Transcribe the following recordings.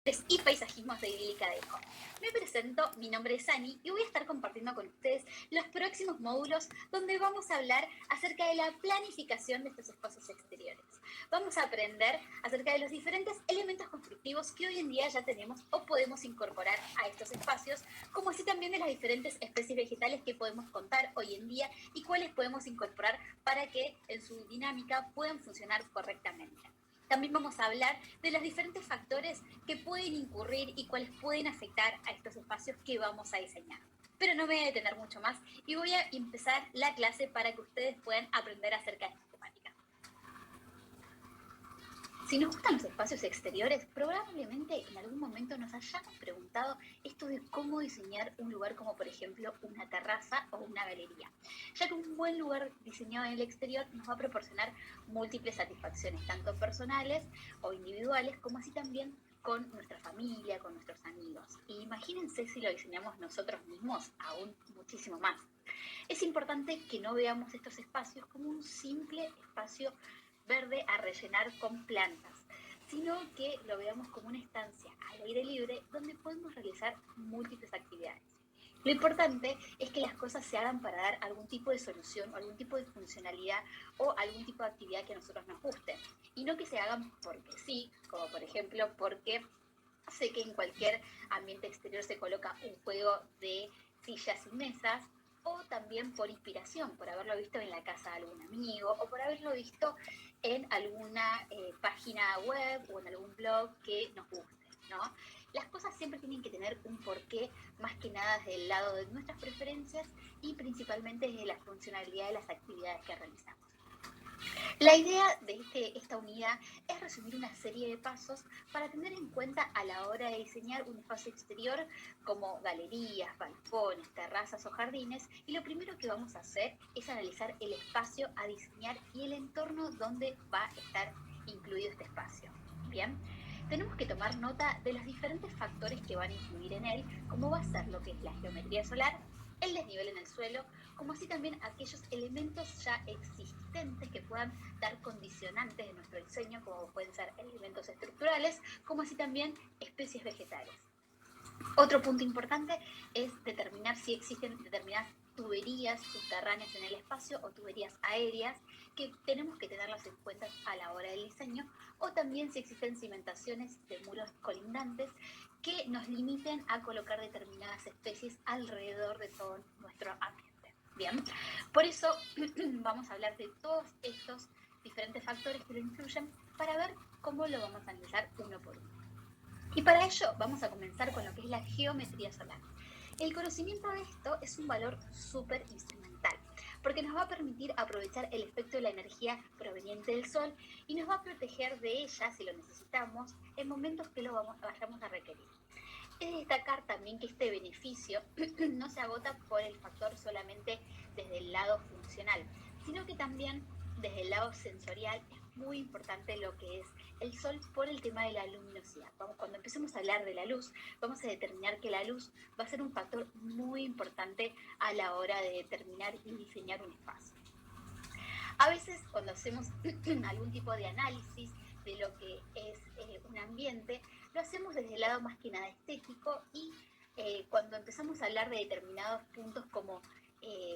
Y paisajismos de Idílica Deco. Me presento, mi nombre es Ani y voy a estar compartiendo con ustedes los próximos módulos donde vamos a hablar acerca de la planificación de estos espacios exteriores. Vamos a aprender acerca de los diferentes elementos constructivos que hoy en día ya tenemos o podemos incorporar a estos espacios, como así también de las diferentes especies vegetales que podemos contar hoy en día y cuáles podemos incorporar para que en su dinámica puedan funcionar correctamente. También vamos a hablar de los diferentes factores que pueden incurrir y cuáles pueden afectar a estos espacios que vamos a diseñar. Pero no me voy a detener mucho más y voy a empezar la clase para que ustedes puedan aprender acerca de esta temática. Si nos gustan los espacios exteriores, probablemente en algún momento nos hayamos preguntado esto de cómo diseñar un lugar como por ejemplo una terraza o una galería, ya que un buen lugar diseñado en el exterior nos va a proporcionar múltiples satisfacciones, tanto personales o individuales, como así también con nuestra familia, con nuestros amigos. Y imagínense si lo diseñamos nosotros mismos, aún muchísimo más. Es importante que no veamos estos espacios como un simple espacio verde a rellenar con plantas, sino que lo veamos como una estancia al aire libre donde podemos realizar múltiples actividades. Lo importante es que las cosas se hagan para dar algún tipo de solución o algún tipo de funcionalidad o algún tipo de actividad que a nosotros nos guste, y no que se hagan porque sí, como por ejemplo porque sé que en cualquier ambiente exterior se coloca un juego de sillas y mesas, o también por inspiración, por haberlo visto en la casa de algún amigo, o por haberlo visto en alguna página web o en algún blog que nos guste, ¿no? Las cosas siempre tienen que tener un porqué, más que nada desde el lado de nuestras preferencias y principalmente desde la funcionalidad de las actividades que realizamos. La idea de esta unidad es resumir una serie de pasos para tener en cuenta a la hora de diseñar un espacio exterior como galerías, balcones, terrazas o jardines, y lo primero que vamos a hacer es analizar el espacio a diseñar y el entorno donde va a estar incluido este espacio. Bien, tenemos que tomar nota de los diferentes factores que van a influir en él, como va a ser lo que es la geometría solar, el desnivel en el suelo, como así también aquellos elementos ya existentes que puedan dar condicionantes de nuestro diseño, como pueden ser elementos estructurales, como así también especies vegetales. Otro punto importante es determinar si existen determinadas tuberías subterráneas en el espacio o tuberías aéreas que tenemos que tenerlas en cuenta a la hora del diseño, o también si existen cimentaciones de muros colindantes que nos limiten a colocar determinadas especies alrededor de todo nuestro ambiente. Bien, por eso vamos a hablar de todos estos diferentes factores que lo influyen para ver cómo lo vamos a analizar uno por uno. Y para ello vamos a comenzar con lo que es la geometría solar. El conocimiento de esto es un valor súper instrumental, porque nos va a permitir aprovechar el efecto de la energía proveniente del Sol y nos va a proteger de ella, si lo necesitamos, en momentos que lo vayamos a requerir. Es de destacar también que este beneficio no se agota por el factor solamente desde el lado funcional, sino que también desde el lado sensorial es muy importante lo que es el sol por el tema de la luminosidad. Cuando empecemos a hablar de la luz, vamos a determinar que la luz va a ser un factor muy importante a la hora de determinar y diseñar un espacio. A veces cuando hacemos algún tipo de análisis de lo que es un ambiente, lo hacemos desde el lado más que nada estético, y cuando empezamos a hablar de determinados puntos como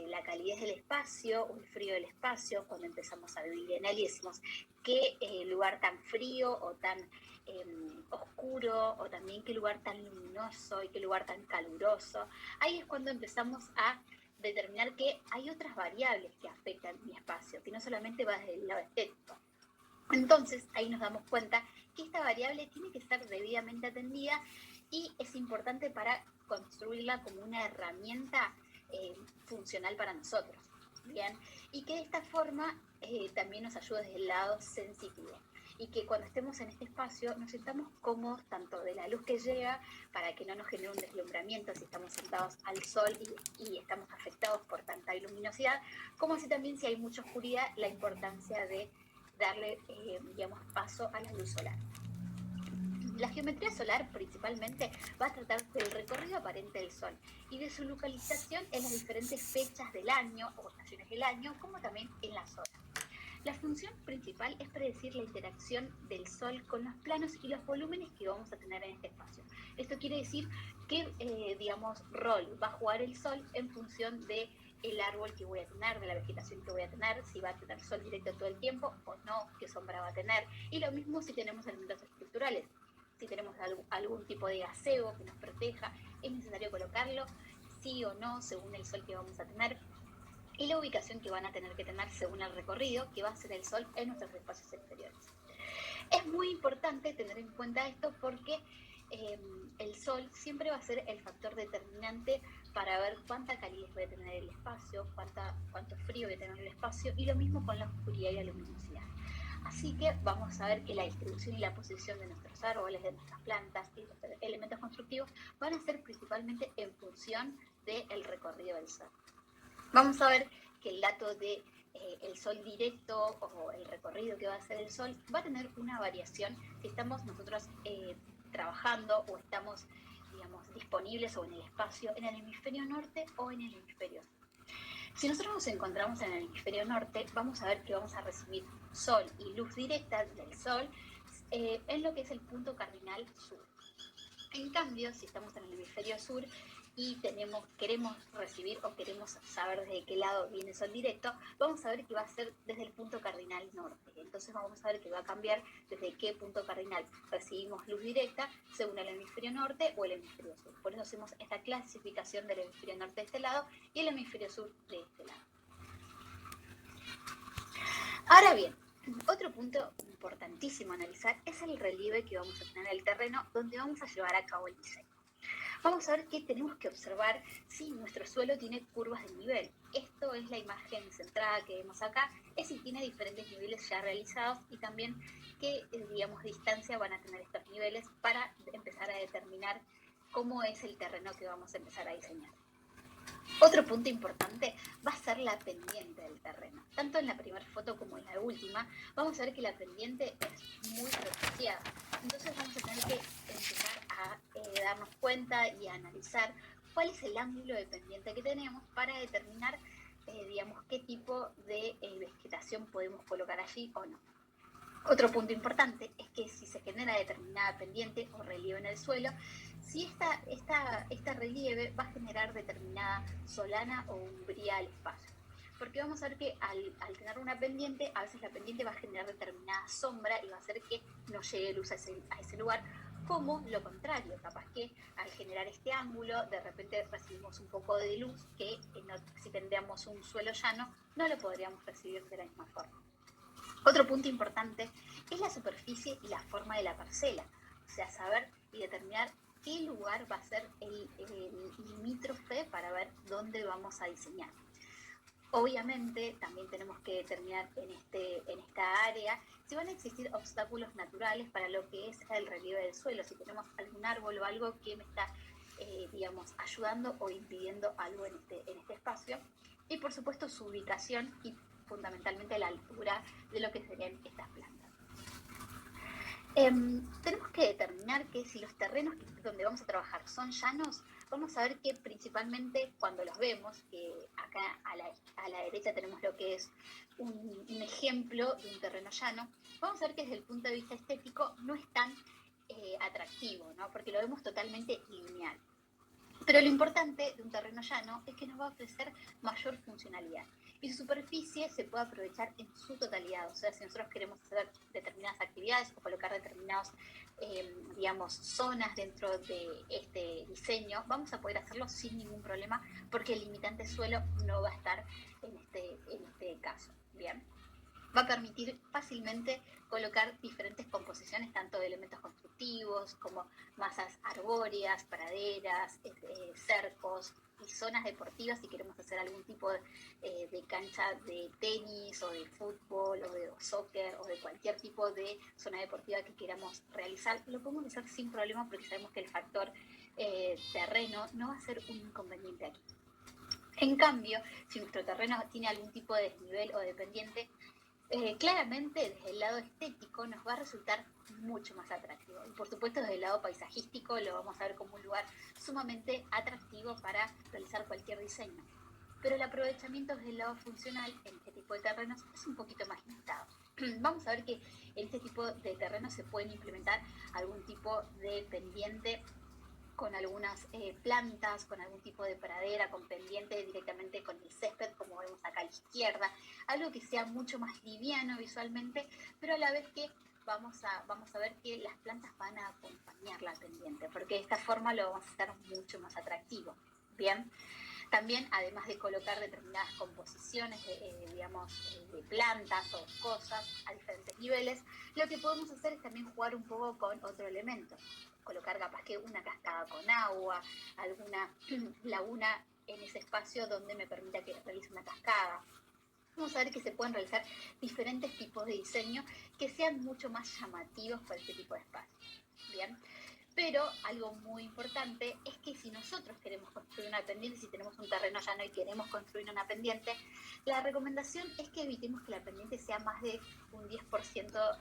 la calidez del espacio o el frío del espacio, cuando empezamos a vivir en él y decimos qué lugar tan frío o tan oscuro, o también qué lugar tan luminoso y qué lugar tan caluroso, ahí es cuando empezamos a determinar que hay otras variables que afectan mi espacio, que no solamente va desde el lado estético. Entonces, ahí nos damos cuenta que esta variable tiene que ser debidamente atendida y es importante para construirla como una herramienta funcional para nosotros. Bien, y que de esta forma también nos ayuda desde el lado sensitivo, y que cuando estemos en este espacio nos sintamos cómodos tanto de la luz que llega, para que no nos genere un deslumbramiento si estamos sentados al sol y estamos afectados por tanta luminosidad, como así también si hay mucha oscuridad, la importancia de darle, digamos, paso a la luz solar. La geometría solar principalmente va a tratar del recorrido aparente del Sol y de su localización en las diferentes fechas del año o estaciones del año, como también en la zona. La función principal es predecir la interacción del Sol con los planos y los volúmenes que vamos a tener en este espacio. Esto quiere decir qué, digamos, rol va a jugar el Sol en función de el árbol que voy a tener, de la vegetación que voy a tener, si va a tener sol directo todo el tiempo o no, qué sombra va a tener. Y lo mismo si tenemos elementos estructurales. Si tenemos algún tipo de gaseo que nos proteja, es necesario colocarlo, sí o no, según el sol que vamos a tener y la ubicación que van a tener que tener según el recorrido que va a hacer el sol en nuestros espacios exteriores. Es muy importante tener en cuenta esto porque el sol siempre va a ser el factor determinante para ver cuánta calidez va a tener el espacio, cuánto frío va a tener el espacio, y lo mismo con la oscuridad y la luminosidad. Así que vamos a ver que la distribución y la posición de nuestros árboles, de nuestras plantas y los elementos constructivos van a ser principalmente en función del recorrido del sol. Vamos a ver que el dato de el sol directo o el recorrido que va a hacer el sol va a tener una variación si estamos nosotros trabajando o estamos, digamos, disponibles o en el espacio en el hemisferio norte o en el hemisferio sur. Si nosotros nos encontramos en el hemisferio norte, vamos a ver que vamos a recibir sol y luz directa del sol en lo que es el punto cardinal sur. En cambio, si estamos en el hemisferio sur y queremos recibir o queremos saber desde qué lado viene el sol directo, vamos a ver que va a ser desde el punto cardinal norte. Entonces vamos a ver que va a cambiar desde qué punto cardinal recibimos luz directa según el hemisferio norte o el hemisferio sur. Por eso hacemos esta clasificación del hemisferio norte de este lado y el hemisferio sur de este lado. Ahora bien, otro punto importantísimo a analizar es el relieve que vamos a tener en el terreno donde vamos a llevar a cabo el diseño. Vamos a ver que tenemos que observar si nuestro suelo tiene curvas de nivel. Esto es la imagen centrada que vemos acá, es si tiene diferentes niveles ya realizados y también qué, digamos, distancia van a tener estos niveles para empezar a determinar cómo es el terreno que vamos a empezar a diseñar. Otro punto importante va a ser la pendiente del terreno. Tanto en la primera foto como en la última, vamos a ver que la pendiente es muy pronunciada. Entonces vamos a tener que empezar a darnos cuenta y a analizar cuál es el ángulo de pendiente que tenemos para determinar, digamos, qué tipo de vegetación podemos colocar allí o no. Otro punto importante es que si se genera determinada pendiente o relieve en el suelo, si esta relieve va a generar determinada solana o umbría al espacio. Porque vamos a ver que al tener una pendiente, a veces la pendiente va a generar determinada sombra y va a hacer que no llegue luz a ese lugar, como lo contrario, capaz que al generar este ángulo, de repente recibimos un poco de luz que si tendríamos un suelo llano, no lo podríamos recibir de la misma forma. Otro punto importante es la superficie y la forma de la parcela, o sea, saber y determinar qué lugar va a ser el limítrofe para ver dónde vamos a diseñar. Obviamente también tenemos que determinar en esta área si van a existir obstáculos naturales para lo que es el relieve del suelo, si tenemos algún árbol o algo que me está, digamos, ayudando o impidiendo algo en este espacio, y por supuesto su ubicación y fundamentalmente la altura de lo que serían estas plantas. Tenemos que determinar que si los terrenos donde vamos a trabajar son llanos, vamos a ver que principalmente cuando los vemos, que acá a la derecha tenemos lo que es un ejemplo de un terreno llano, vamos a ver que desde el punto de vista estético no es tan atractivo, ¿no? Porque lo vemos totalmente lineal. Pero lo importante de un terreno llano es que nos va a ofrecer mayor funcionalidad y su superficie se puede aprovechar en su totalidad. O sea, si nosotros queremos hacer determinadas actividades o colocar determinadas, digamos, zonas dentro de este diseño, vamos a poder hacerlo sin ningún problema porque el limitante suelo no va a estar en este caso. Bien. Va a permitir fácilmente colocar diferentes composiciones, tanto de elementos constructivos como masas arbóreas, praderas, cercos y zonas deportivas si queremos hacer algún tipo de cancha de tenis o de fútbol o de soccer o de cualquier tipo de zona deportiva que queramos realizar. Lo podemos hacer sin problema porque sabemos que el factor terreno no va a ser un inconveniente aquí. En cambio, si nuestro terreno tiene algún tipo de desnivel o de pendiente, claramente desde el lado estético nos va a resultar mucho más atractivo. Y por supuesto desde el lado paisajístico lo vamos a ver como un lugar sumamente atractivo para realizar cualquier diseño. pero el aprovechamiento del lado funcional en este tipo de terrenos es un poquito más limitado. Vamos a ver que en este tipo de terrenos se pueden implementar algún tipo de pendiente con algunas plantas, con algún tipo de pradera, con pendiente directamente con el césped, como vemos acá a la izquierda, algo que sea mucho más liviano visualmente, pero a la vez que vamos a ver que las plantas van a acompañar la pendiente, porque de esta forma lo vamos a hacer mucho más atractivo. Bien, también, además de colocar determinadas composiciones de plantas o cosas a diferentes niveles, lo que podemos hacer es también jugar un poco con otro elemento. Colocar capaz que una cascada con agua, alguna laguna en ese espacio donde me permita que realice una cascada. Vamos a ver que se pueden realizar diferentes tipos de diseño que sean mucho más llamativos para este tipo de espacio. Bien. Pero algo muy importante es que si nosotros queremos construir una pendiente, si tenemos un terreno llano y queremos construir una pendiente, la recomendación es que evitemos que la pendiente sea más de un 10%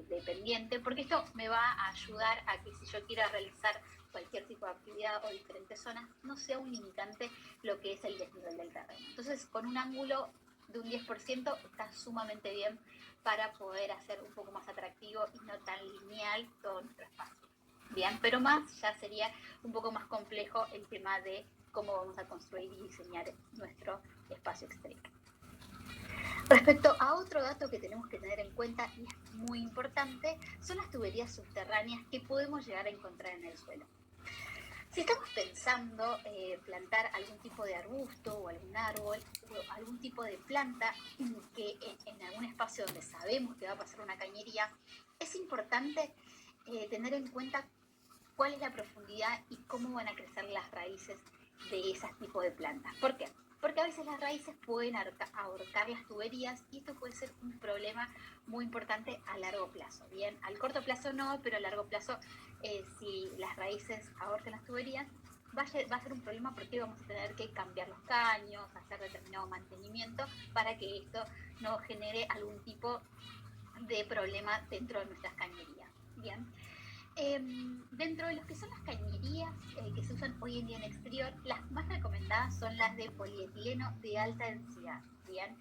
de pendiente, porque esto me va a ayudar a que si yo quiera realizar cualquier tipo de actividad o diferentes zonas, no sea un limitante lo que es el desnivel del terreno. Entonces, con un ángulo de un 10% está sumamente bien para poder hacer un poco más atractivo y no tan lineal todo nuestro espacio. Bien, pero más ya sería un poco más complejo el tema de cómo vamos a construir y diseñar nuestro espacio exterior. Respecto a otro dato que tenemos que tener en cuenta y es muy importante, son las tuberías subterráneas que podemos llegar a encontrar en el suelo. Si estamos pensando plantar algún tipo de arbusto o algún árbol o algún tipo de planta que en algún espacio donde sabemos que va a pasar una cañería, es importante tener en cuenta cuál es la profundidad y cómo van a crecer las raíces de ese tipo de plantas. ¿Por qué? Porque a veces las raíces pueden ahorcar las tuberías y esto puede ser un problema muy importante a largo plazo. Bien, al corto plazo no, pero a largo plazo si las raíces ahorcan las tuberías, va a ser un problema porque vamos a tener que cambiar los caños, hacer determinado mantenimiento para que esto no genere algún tipo de problema dentro de nuestras cañerías. Bien. Dentro de los que son las cañerías que se usan hoy en día en exterior, las más recomendadas son las de polietileno de alta densidad. Bien,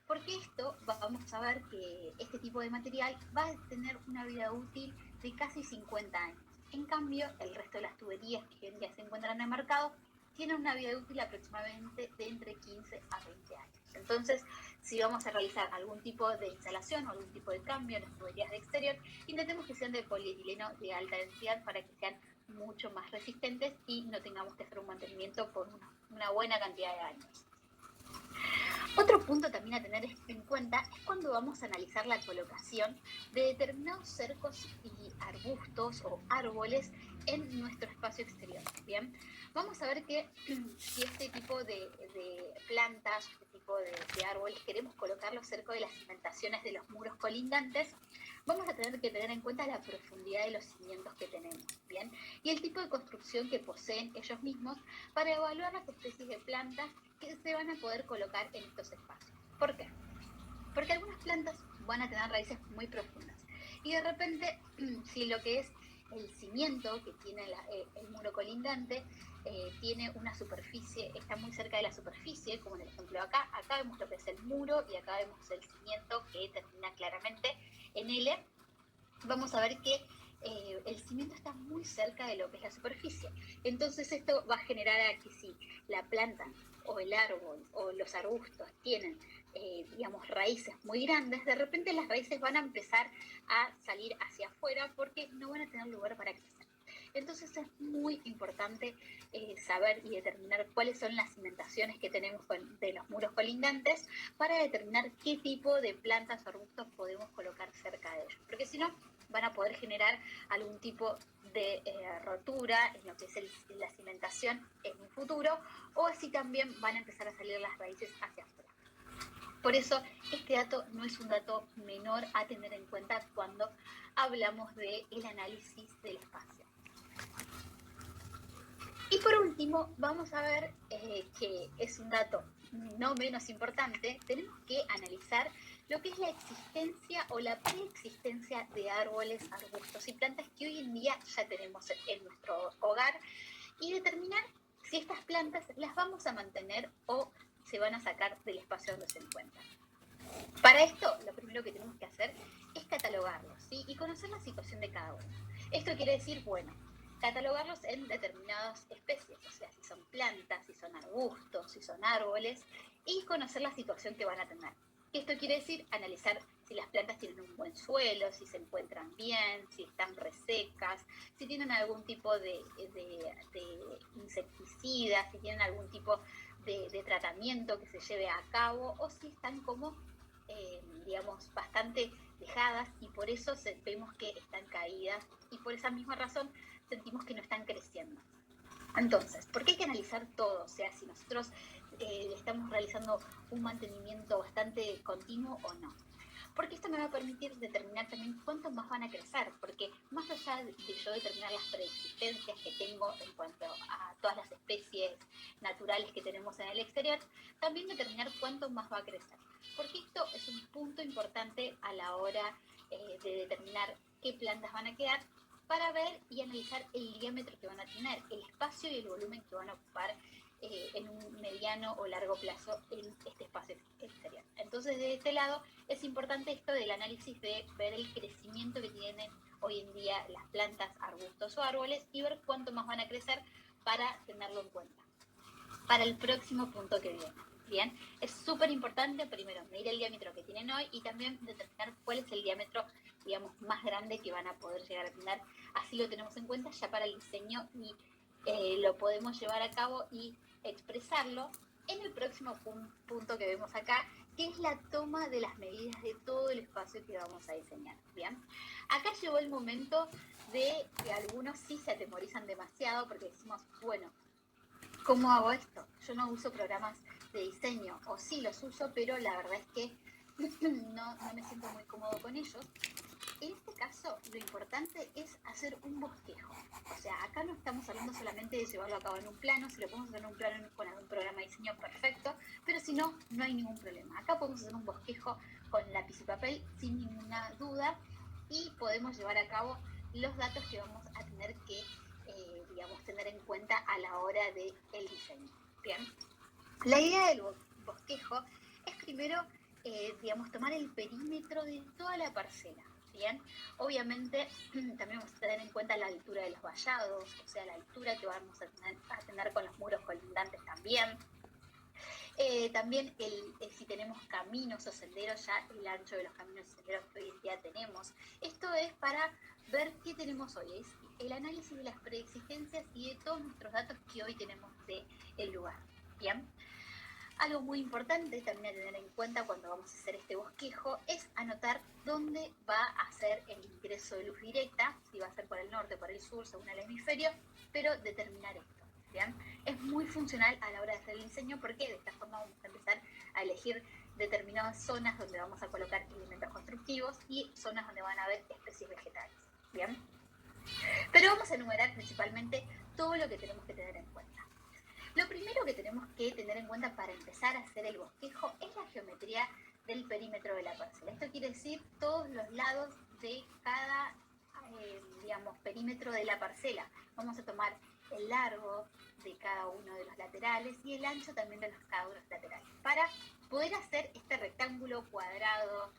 porque esto vamos a ver que este tipo de material va a tener una vida útil de casi 50 años. En cambio, el resto de las tuberías que hoy en día se encuentran en el mercado tienen una vida útil aproximadamente de entre 15 a 20 años. Entonces, si vamos a realizar algún tipo de instalación o algún tipo de cambio en las tuberías de exterior, intentemos que sean de polietileno de alta densidad para que sean mucho más resistentes y no tengamos que hacer un mantenimiento por una buena cantidad de años. Otro punto también a tener en cuenta es cuando vamos a analizar la colocación de determinados cercos y arbustos o árboles en nuestro espacio exterior. Bien, vamos a ver que si este tipo de plantas, este tipo de árboles queremos colocarlos cerca de las cimentaciones de los muros colindantes, vamos a tener que tener en cuenta la profundidad de los cimientos que tenemos, ¿bien? Y el tipo de construcción que poseen ellos mismos para evaluar las especies de plantas que se van a poder colocar en estos espacios. ¿Por qué? Porque algunas plantas van a tener raíces muy profundas y de repente, si lo que es el cimiento que tiene el muro colindante tiene una superficie, está muy cerca de la superficie, como en el ejemplo acá vemos lo que es el muro y acá vemos el cimiento que termina claramente en L, vamos a ver que el cimiento está muy cerca de lo que es la superficie. Entonces esto va a generar a que si la planta o el árbol o los arbustos tienen, digamos, raíces muy grandes, de repente las raíces van a empezar a salir hacia afuera porque no van a tener lugar para crecer. Entonces es muy importante saber y determinar cuáles son las cimentaciones que tenemos de los muros colindantes para determinar qué tipo de plantas o arbustos podemos colocar cerca de ellos. Porque si no, van a poder generar algún tipo de rotura en lo que es la cimentación en un futuro, o así también van a empezar a salir las raíces hacia afuera. Por eso, este dato no es un dato menor a tener en cuenta cuando hablamos del análisis del espacio. Y por último, vamos a ver que es un dato no menos importante, tenemos que analizar lo que es la existencia o la preexistencia de árboles, arbustos y plantas que hoy en día ya tenemos en nuestro hogar y determinar si estas plantas las vamos a mantener o se van a sacar del espacio donde se encuentran. Para esto, lo primero que tenemos que hacer es catalogarlos, ¿sí? Y conocer la situación de cada uno. Esto quiere decir, bueno, catalogarlos en determinadas especies, o sea, si son plantas, si son arbustos, si son árboles, y conocer la situación que van a tener. Esto quiere decir analizar si las plantas tienen un buen suelo, si se encuentran bien, si están resecas, si tienen algún tipo de insecticida, si tienen algún tipo de tratamiento que se lleve a cabo o si están como, digamos, bastante dejadas y por eso vemos que están caídas y por esa misma razón sentimos que no están creciendo. Entonces, ¿por qué hay que analizar todo? O sea, si nosotros estamos realizando un mantenimiento bastante continuo o no. Porque esto me va a permitir determinar también cuánto más van a crecer, porque más allá de yo determinar las preexistencias que tengo en cuanto a todas las especies naturales que tenemos en el exterior, también determinar cuánto más va a crecer. Porque esto es un punto importante a la hora de determinar qué plantas van a quedar para ver y analizar el diámetro que van a tener, el espacio y el volumen que van a ocupar en un mediano o largo plazo en este espacio exterior. Entonces, de este lado, es importante esto del análisis de ver el crecimiento que tienen hoy en día las plantas, arbustos o árboles y ver cuánto más van a crecer para tenerlo en cuenta. Para el próximo punto que viene. Bien, es súper importante primero medir el diámetro que tienen hoy y también determinar cuál es el diámetro, digamos, más grande que van a poder llegar a tener. Así lo tenemos en cuenta ya para el diseño y lo podemos llevar a cabo y expresarlo en el próximo punto que vemos acá, que es la toma de las medidas de todo el espacio que vamos a diseñar. Bien, acá llegó el momento de que algunos sí se atemorizan demasiado porque decimos, bueno, ¿cómo hago esto? Yo no uso programas de diseño, o sí los uso, pero la verdad es que no me siento muy cómodo con ellos. En este caso, lo importante es hacer un bosquejo. O sea, acá no estamos hablando solamente de llevarlo a cabo en un plano, si lo podemos hacer en un plano con algún programa de diseño, perfecto, pero si no, no hay ningún problema. Acá podemos hacer un bosquejo con lápiz y papel sin ninguna duda y podemos llevar a cabo los datos que vamos a tener que, digamos, tener en cuenta a la hora del diseño. Bien, la idea del bosquejo es primero, digamos, tomar el perímetro de toda la parcela. Bien, obviamente también vamos a tener en cuenta la altura de los vallados, o sea, la altura que vamos a tener con los muros colindantes también. También si tenemos caminos o senderos, ya el ancho de los caminos y senderos que hoy en día tenemos. Esto es para ver qué tenemos hoy, es el análisis de las preexistencias y de todos nuestros datos que hoy tenemos del lugar. Bien. Algo muy importante también a tener en cuenta cuando vamos a hacer este bosquejo es anotar dónde va a ser el ingreso de luz directa, si va a ser por el norte o por el sur, según el hemisferio, pero determinar esto. ¿Bien? Es muy funcional a la hora de hacer el diseño porque de esta forma vamos a empezar a elegir determinadas zonas donde vamos a colocar elementos constructivos y zonas donde van a haber especies vegetales. ¿Bien? Pero vamos a enumerar principalmente todo lo que tenemos que tener en cuenta. Lo primero que tenemos que tener en cuenta para empezar a hacer el bosquejo es la geometría del perímetro de la parcela. Esto quiere decir todos los lados de cada, digamos, perímetro de la parcela. Vamos a tomar el largo de cada uno de los laterales y el ancho también de cada uno de los laterales para poder hacer este rectángulo, cuadrado,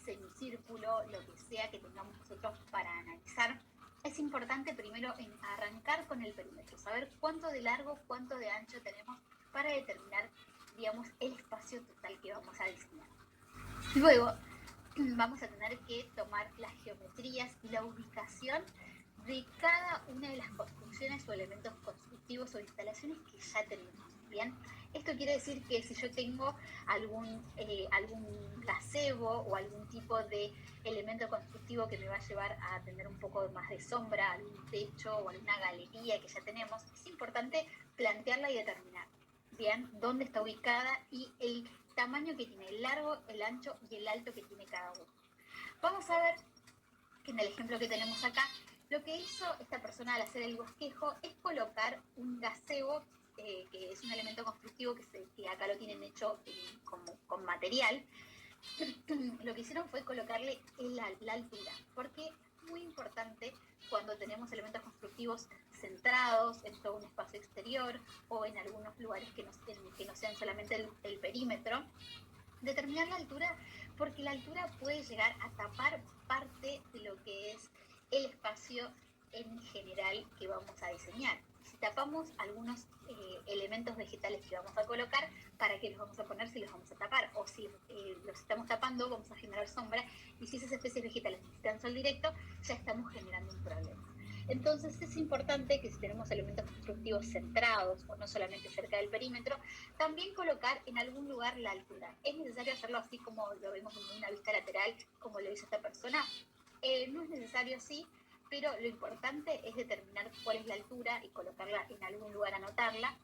semicírculo, lo que sea que tengamos nosotros para analizar. Es importante primero arrancar con el perímetro, saber cuánto de largo, cuánto de ancho tenemos para determinar, digamos, el espacio total que vamos a diseñar. Luego, vamos a tener que tomar las geometrías y la ubicación de cada una de las construcciones o elementos constructivos o instalaciones que ya tenemos. Bien, esto quiere decir que si yo tengo algún gazebo o algún tipo de elemento constructivo que me va a llevar a tener un poco más de sombra, algún techo o alguna galería que ya tenemos, es importante plantearla y determinar bien dónde está ubicada y el tamaño que tiene, el largo, el ancho y el alto que tiene cada uno. Vamos a ver que en el ejemplo que tenemos acá, lo que hizo esta persona al hacer el bosquejo es colocar un gazebo, que es un elemento constructivo que acá lo tienen hecho con material. Lo que hicieron fue colocarle la altura, porque es muy importante cuando tenemos elementos constructivos centrados en todo un espacio exterior o en algunos lugares que no sean solamente el perímetro. Determinar la altura, porque la altura puede llegar a tapar parte de lo que es el espacio en general que vamos a diseñar. Si tapamos algunos elementos vegetales que vamos a colocar, ¿para qué los vamos a poner si los vamos a tapar? O si los estamos tapando, vamos a generar sombra, y si esas especies vegetales necesitan sol directo, ya estamos generando un problema. Entonces es importante que si tenemos elementos constructivos centrados o no solamente cerca del perímetro, también colocar en algún lugar la altura. ¿Es necesario hacerlo así como lo vemos en una vista lateral, como lo hizo esta persona? No es necesario así, pero lo importante es determinar cuál es la altura y colocarla en algún lugar, anotarla,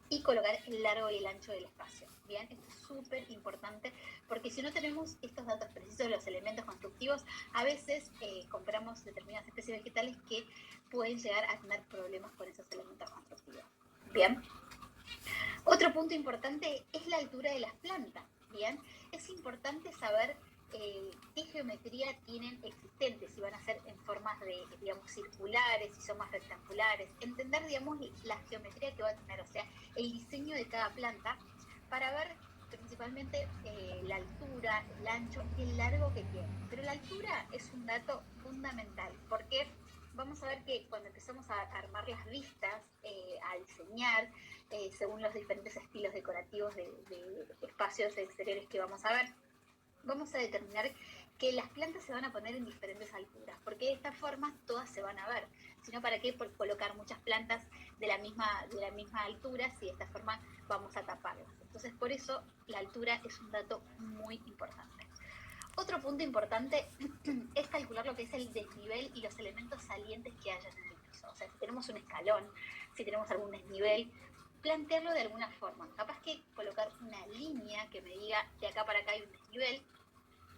y colocar el largo y el ancho del espacio. Bien, esto es súper importante porque si no tenemos estos datos precisos de los elementos constructivos, a veces compramos determinadas especies vegetales que pueden llegar a tener problemas con esos elementos constructivos. Bien. Otro punto importante es la altura de las plantas. Bien, es importante saber qué geometría tienen existentes, si van a ser en formas de, digamos, circulares, si son más rectangulares, entender, digamos, la geometría que va a tener, o sea, el diseño de cada planta, para ver principalmente la altura, el ancho y el largo que tiene. Pero la altura es un dato fundamental, porque vamos a ver que cuando empezamos a armar las vistas, a diseñar, según los diferentes estilos decorativos de espacios exteriores que vamos a ver, vamos a determinar que las plantas se van a poner en diferentes alturas, porque de esta forma todas se van a ver. Si no, ¿para qué colocar muchas plantas de la misma altura si de esta forma vamos a taparlas? Entonces, por eso la altura es un dato muy importante. Otro punto importante es calcular lo que es el desnivel y los elementos salientes que hayan en el piso. O sea, si tenemos un escalón, si tenemos algún desnivel, plantearlo de alguna forma. Capaz que colocar una línea que me diga de acá para acá hay un desnivel,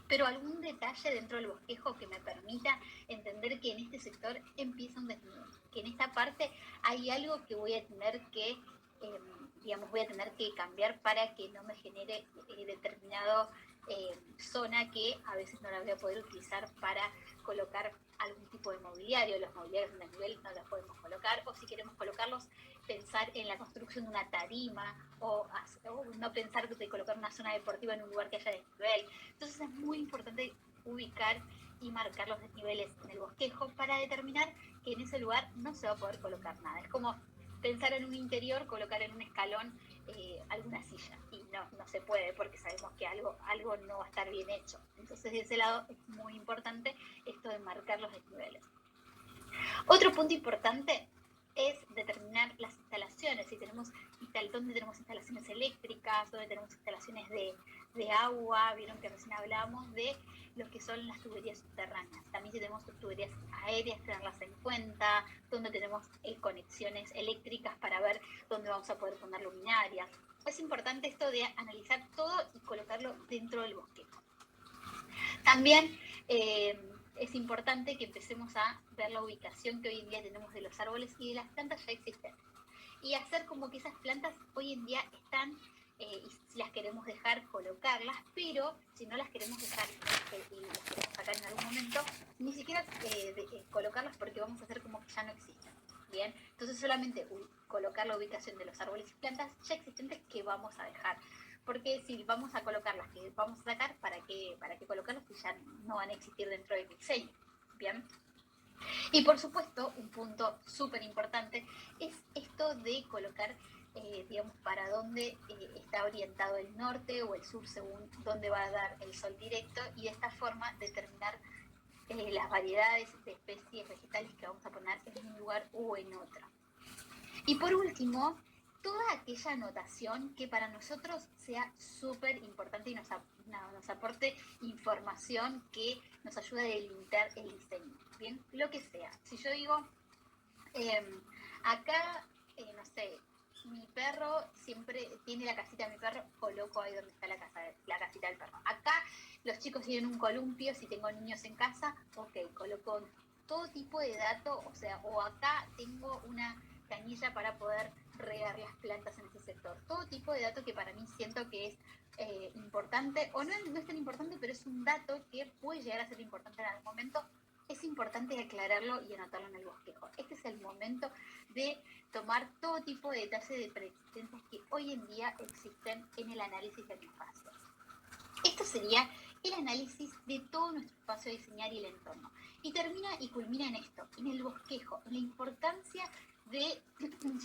pero algún detalle dentro del bosquejo que me permita entender que en este sector empieza un desnivel, que en esta parte hay algo que voy a tener que, voy a tener que cambiar para que no me genere determinado zona que a veces no la voy a poder utilizar para colocar algún tipo de mobiliario. Los mobiliarios en desnivel no los podemos colocar, o si queremos colocarlos, pensar en la construcción de una tarima, o no pensar de colocar una zona deportiva en un lugar que haya desnivel. Entonces es muy importante ubicar y marcar los desniveles en el bosquejo para determinar que en ese lugar no se va a poder colocar nada. Es como pensar en un interior, colocar en un escalón alguna silla, y no se puede, porque sabemos que algo no va a estar bien hecho. Entonces de ese lado es muy importante esto de marcar los desniveles. Otro punto importante es determinar las instalaciones, si tenemos dónde tenemos instalaciones eléctricas, dónde tenemos instalaciones de agua. Vieron que recién hablábamos de lo que son las tuberías subterráneas. También si tenemos tuberías aéreas, tenerlas en cuenta, dónde tenemos conexiones eléctricas para ver dónde vamos a poder poner luminarias. Es importante esto de analizar todo y colocarlo dentro del bosquejo. También es importante que empecemos a ver la ubicación que hoy en día tenemos de los árboles y de las plantas ya existentes, y hacer como que esas plantas hoy en día están, y si las queremos dejar, colocarlas, pero si no las queremos dejar y las queremos sacar en algún momento, ni siquiera colocarlas, porque vamos a hacer como que ya no existen. Bien, entonces solamente colocar la ubicación de los árboles y plantas ya existentes que vamos a dejar. Porque si vamos a colocar las que vamos a sacar, ¿para qué colocarlas si ya no van a existir dentro del diseño? Bien. Y por supuesto, un punto súper importante es esto de colocar, para dónde está orientado el norte o el sur, según dónde va a dar el sol directo, y de esta forma determinar las variedades de especies vegetales que vamos a poner en un lugar o en otro. Y por último, toda aquella anotación que para nosotros sea súper importante y nos aporte información que nos ayude a delimitar el diseño. Bien, lo que sea. Si yo digo, acá, no sé, mi perro siempre tiene la casita de mi perro, coloco ahí donde está la casita del perro. Acá los chicos tienen un columpio, si tengo niños en casa, ok, coloco todo tipo de datos, o sea, o acá tengo una canilla para poder regar las plantas en ese sector. Todo tipo de datos que para mí siento que es importante, o no es tan importante, pero es un dato que puede llegar a ser importante en algún momento. Es es importante aclararlo y anotarlo en el bosquejo. Este es el momento de tomar todo tipo de detalles de preexistencias que hoy en día existen en el análisis del espacio. Esto sería el análisis de todo nuestro espacio a diseñar y el entorno. Y termina y culmina en esto, en el bosquejo, en la importancia de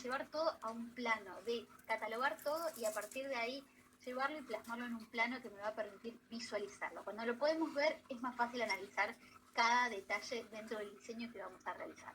llevar todo a un plano, de catalogar todo y a partir de ahí llevarlo y plasmarlo en un plano que me va a permitir visualizarlo. Cuando lo podemos ver es más fácil analizar cada detalle dentro del diseño que vamos a realizar.